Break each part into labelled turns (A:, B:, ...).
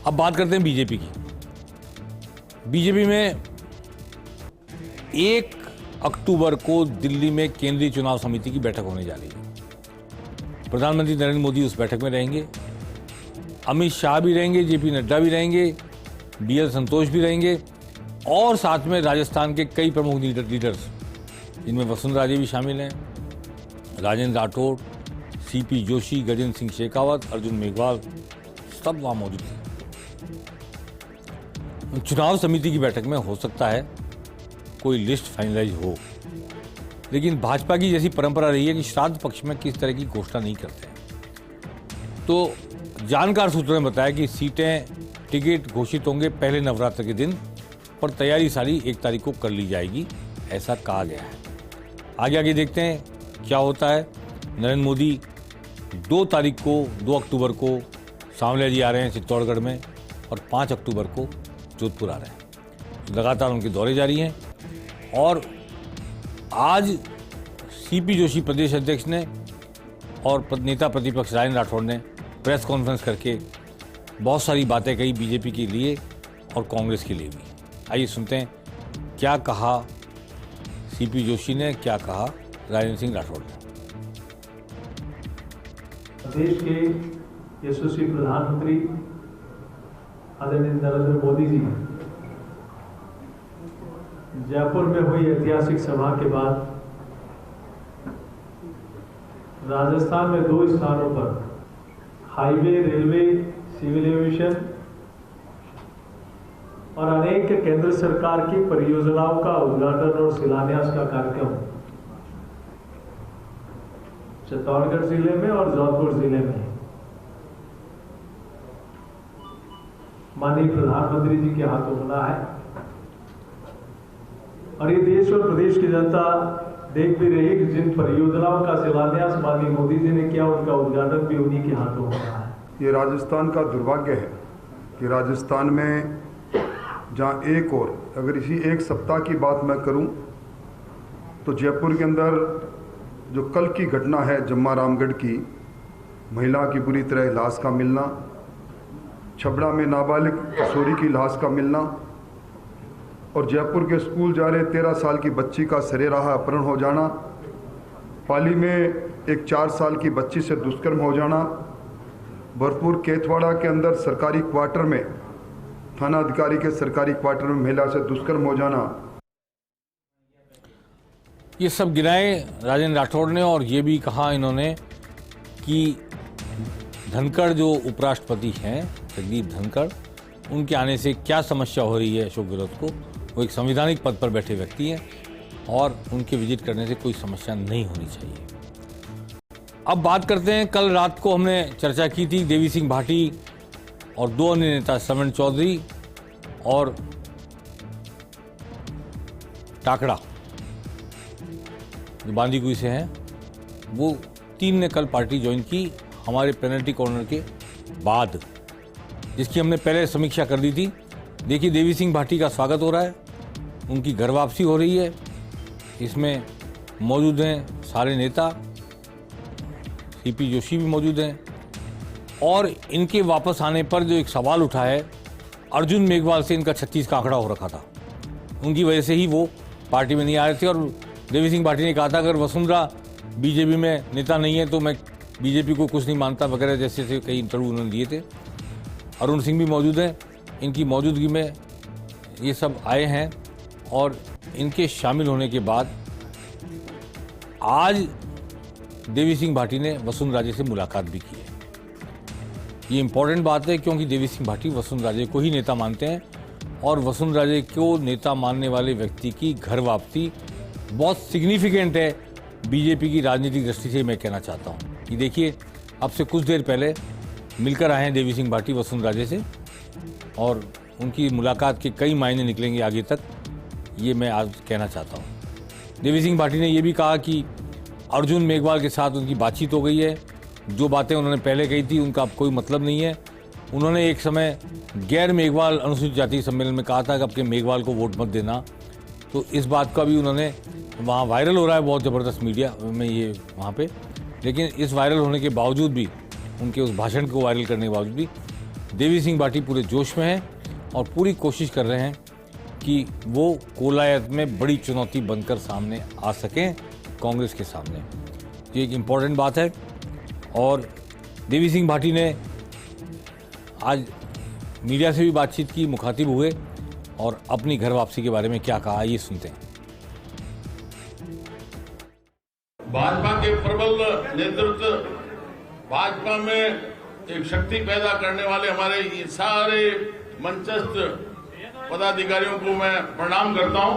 A: अब बात करते हैं बीजेपी की। बीजेपी में 1 अक्टूबर को दिल्ली में केंद्रीय चुनाव समिति की बैठक होने जा रही है। प्रधानमंत्री नरेंद्र मोदी उस बैठक में रहेंगे, अमित शाह भी रहेंगे, जेपी नड्डा भी रहेंगे, बीएल संतोष भी रहेंगे और साथ में राजस्थान के कई प्रमुख लीडर्स, जिनमें वसुंधरा राजे भी शामिल हैं, राजेंद्र राठौड़, सीपी जोशी, गजेंद्र सिंह शेखावत, अर्जुन मेघवाल, सब वहां मौजूद हैं। चुनाव समिति की बैठक में हो सकता है कोई लिस्ट फाइनलाइज हो, लेकिन भाजपा की जैसी परंपरा रही है कि श्राद्ध पक्ष में किस तरह की घोषणा नहीं करते हैं। तो जानकार सूत्रों ने बताया कि सीटें, टिकट घोषित होंगे पहले नवरात्र के दिन, पर तैयारी सारी 1 तारीख को कर ली जाएगी, ऐसा कहा गया है। आगे आगे देखते हैं क्या होता है। नरेंद्र मोदी 2 तारीख को, 2 अक्टूबर को सांवलिया जी आ रहे हैं चित्तौड़गढ़ में और 5 अक्टूबर को जोधपुर आ रहे हैं। लगातार उनके दौरे जारी हैं और आज सीपी जोशी प्रदेश अध्यक्ष ने और नेता प्रतिपक्ष राजेंद्र राठौड़ ने प्रेस कॉन्फ्रेंस करके बहुत सारी बातें कही बीजेपी के लिए और कांग्रेस के लिए भी। आइए सुनते हैं क्या कहा सीपी जोशी ने, क्या कहा राजेंद्र सिंह राठौड़ ने।
B: देश के यशस्वी प्रधानमंत्री आदरणीय नरेंद्र मोदी जी जयपुर में हुई ऐतिहासिक सभा के बाद राजस्थान में 2 स्थानों पर हाईवे, रेलवे, सिविल एविएशन और अनेक केंद्र सरकार की परियोजनाओं का उद्घाटन और शिलान्यास का कार्यक्रम चित्तौड़गढ़ जिले में और जोधपुर जिले में माननीय प्रधानमंत्री जी के हाथों बना है और ये देश और प्रदेश की जनता देख भी रही है कि जिन परियोजनाओं का शिलान्यास माननीय मोदी जी ने किया, उनका उद्घाटन भी उन्हीं के हाथों हो रहा है।
C: ये राजस्थान का दुर्भाग्य है कि राजस्थान में जहाँ एक और अगर इसी 1 सप्ताह की बात मैं करूं तो जयपुर के अंदर जो कल की घटना है जम्मा रामगढ़ की महिला की बुरी तरह लाश का मिलना, छबड़ा में नाबालिग किशोरी की लाश का मिलना और जयपुर के स्कूल जा रहे 13 साल की बच्ची का सरेराह अपहरण हो जाना, पाली में एक 4 साल की बच्ची से दुष्कर्म हो जाना, भरतपुर केथवाड़ा के अंदर सरकारी क्वार्टर में थाना अधिकारी के सरकारी क्वार्टर में महिला से दुष्कर्म हो जाना।
A: ये सब गिनाए राजेंद्र राठौड़ ने और ये भी कहा इन्होंने कि धनखड़ जो उपराष्ट्रपति हैं जगदीप धनखड़, उनके आने से क्या समस्या हो रही है अशोक गहलोत को। वो एक संवैधानिक पद पर बैठे व्यक्ति हैं और उनके विजिट करने से कोई समस्या नहीं होनी चाहिए। अब बात करते हैं, कल रात को हमने चर्चा की थी देवी सिंह भाटी और 2 अन्य नेता श्रवण चौधरी और टाकड़ा जो बांदीकुई से हैं, वो 3 ने कल पार्टी ज्वाइन की हमारे पेनल्टी कॉर्नर के बाद, जिसकी हमने पहले समीक्षा कर दी थी। देखिए देवी सिंह भाटी का स्वागत हो रहा है, उनकी घर वापसी हो रही है। इसमें मौजूद हैं सारे नेता, सीपी जोशी भी मौजूद हैं और इनके वापस आने पर जो एक सवाल उठा है, अर्जुन मेघवाल से इनका 36 का आंकड़ा हो रखा था, उनकी वजह से ही वो पार्टी में नहीं आ रहे थे। और देवी सिंह भाटी ने कहा था अगर वसुंधरा बीजेपी में नेता नहीं है तो मैं बीजेपी को कुछ नहीं मानता वगैरह जैसे कई इंटरव्यू उन्होंने दिए थे। अरुण सिंह भी मौजूद हैं, इनकी मौजूदगी में ये सब आए हैं और इनके शामिल होने के बाद आज देवी सिंह भाटी ने वसुंधरा राजे से मुलाकात भी की है। ये इंपॉर्टेंट बात है क्योंकि देवी सिंह भाटी वसुंधरा राजे को ही नेता मानते हैं और वसुंधरा राजे को नेता मानने वाले व्यक्ति की घर वापसी बहुत सिग्निफिकेंट है बीजेपी की राजनीतिक दृष्टि से। मैं कहना चाहता हूँ कि देखिए अब से कुछ देर पहले मिलकर आए हैं देवी सिंह भाटी वसुंधरा राजे से और उनकी मुलाकात के कई मायने निकलेंगे आगे तक, ये मैं आज कहना चाहता हूँ। देवी सिंह भाटी ने यह भी कहा कि अर्जुन मेघवाल के साथ उनकी बातचीत हो गई है, जो बातें उन्होंने पहले कही थी उनका अब कोई मतलब नहीं है। उन्होंने एक समय गैर मेघवाल अनुसूचित जाति सम्मेलन में कहा था कि अपने मेघवाल को वोट मत देना, तो इस बात का भी उन्होंने वहाँ वायरल हो रहा है बहुत ज़बरदस्त मीडिया में ये वहाँ पे, लेकिन इस वायरल होने के बावजूद भी, उनके उस भाषण को वायरल करने के बावजूद भी देवी सिंह भाटी पूरे जोश में हैं और पूरी कोशिश कर रहे हैं कि वो कोलायत में बड़ी चुनौती बनकर सामने आ सकें कांग्रेस के सामने। ये एक इम्पॉर्टेंट बात है। और देवी सिंह भाटी ने आज मीडिया से भी बातचीत की, मुखातिब हुए और अपनी घर वापसी के बारे में क्या कहा, ये सुनते हैं।
D: भाजपा के प्रबल नेतृत्व, भाजपा में एक शक्ति पैदा करने वाले हमारे ये सारे मंचस्थ पदाधिकारियों को मैं प्रणाम करता हूं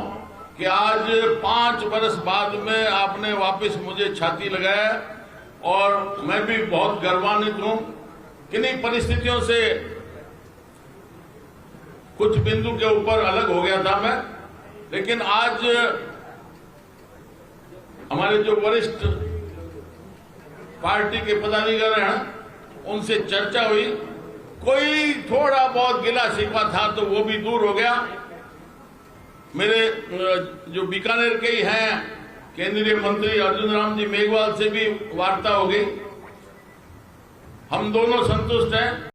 D: कि आज 5 वर्ष बाद में आपने वापस मुझे छाती लगाया और मैं भी बहुत गर्वान्वित हूं। किन्हीं परिस्थितियों से कुछ बिंदु के ऊपर अलग हो गया था मैं, लेकिन आज हमारे जो वरिष्ठ पार्टी के पदाधिकारी हैं उनसे चर्चा हुई, कोई थोड़ा बहुत गिला शिकवा था तो वो भी दूर हो गया। मेरे जो बीकानेर के ही हैं केंद्रीय मंत्री अर्जुन राम जी मेघवाल से भी वार्ता हो गई, हम दोनों संतुष्ट हैं।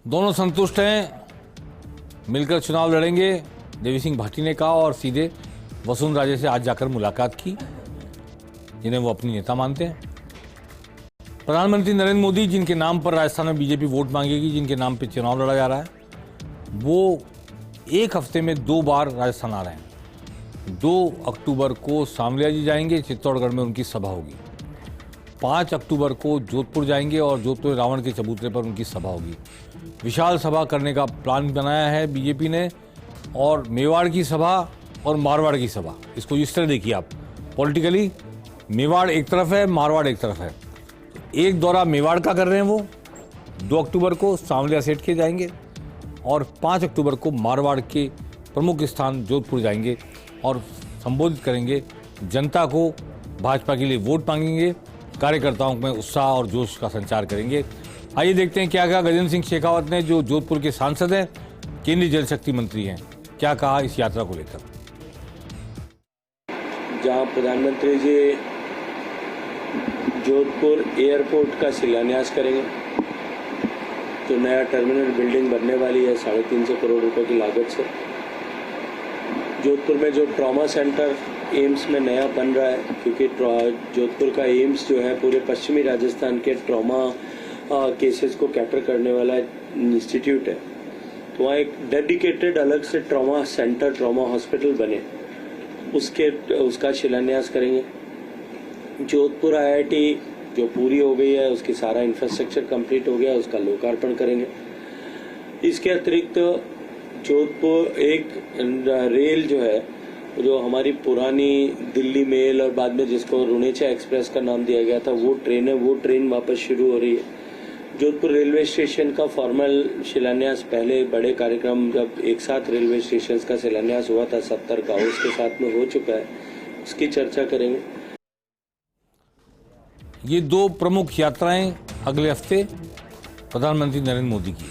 A: दोनों संतुष्ट हैं, मिलकर चुनाव लड़ेंगे, देवी सिंह भाटी ने कहा और सीधे वसुंधरा से आज जाकर मुलाकात की, जिन्हें वो अपनी नेता मानते हैं। प्रधानमंत्री नरेंद्र मोदी, जिनके नाम पर राजस्थान में बीजेपी वोट मांगेगी, जिनके नाम पर चुनाव लड़ा जा रहा है, वो एक हफ्ते में 2 बार राजस्थान आ रहे हैं। 2 अक्टूबर को सांवलिया जी जाएंगे, चित्तौड़गढ़ में उनकी सभा होगी। 5 अक्टूबर को जोधपुर जाएंगे और जोधपुर रावण के चबूतरे पर उनकी सभा होगी। विशाल सभा करने का प्लान बनाया है बीजेपी ने, और मेवाड़ की सभा और मारवाड़ की सभा, इसको इस तरह देखिए आप पॉलिटिकली, मेवाड़ एक तरफ है, मारवाड़ एक तरफ है। एक दौरा मेवाड़ का कर रहे हैं वो, 2 अक्टूबर को सांवलिया सेठ के जाएंगे और 5 अक्टूबर को मारवाड़ के प्रमुख स्थान जोधपुर जाएंगे और संबोधित करेंगे, जनता को भाजपा के लिए वोट मांगेंगे, कार्यकर्ताओं में उत्साह और जोश का संचार करेंगे। आइए देखते हैं क्या कहा गजेंद्र सिंह शेखावत ने, जो जोधपुर के सांसद हैं, केंद्रीय जल शक्ति मंत्री हैं, क्या कहा इस यात्रा को लेकर।
E: जहां प्रधानमंत्री जी जोधपुर एयरपोर्ट का शिलान्यास करेंगे, तो नया टर्मिनल बिल्डिंग बनने वाली है 350 करोड़ रुपए की लागत से। जोधपुर में जो ट्रॉमा सेंटर एम्स में नया बन रहा है, क्योंकि जोधपुर का एम्स जो है पूरे पश्चिमी राजस्थान के ट्रॉमा केसेस को कैटर करने वाला इंस्टीट्यूट है, तो वहाँ एक डेडिकेटेड अलग से ट्रॉमा सेंटर, ट्रॉमा हॉस्पिटल बने, उसका शिलान्यास करेंगे। जोधपुर IIT जो पूरी हो गई है, उसकी सारा इंफ्रास्ट्रक्चर कंप्लीट हो गया, उसका लोकार्पण करेंगे। इसके अतिरिक्त जोधपुर एक रेल जो है, जो हमारी पुरानी दिल्ली मेल और बाद में जिसको रुणेचा एक्सप्रेस का नाम दिया गया था, वो ट्रेन है, वो ट्रेन वापस शुरू हो रही है। जोधपुर रेलवे स्टेशन का फॉर्मल शिलान्यास, पहले बड़े कार्यक्रम जब एक साथ रेलवे स्टेशन का शिलान्यास हुआ था 70 का, उसके साथ में हो चुका है, उसकी चर्चा करेंगे।
A: ये 2 प्रमुख यात्राएं अगले हफ्ते प्रधानमंत्री नरेंद्र मोदी की।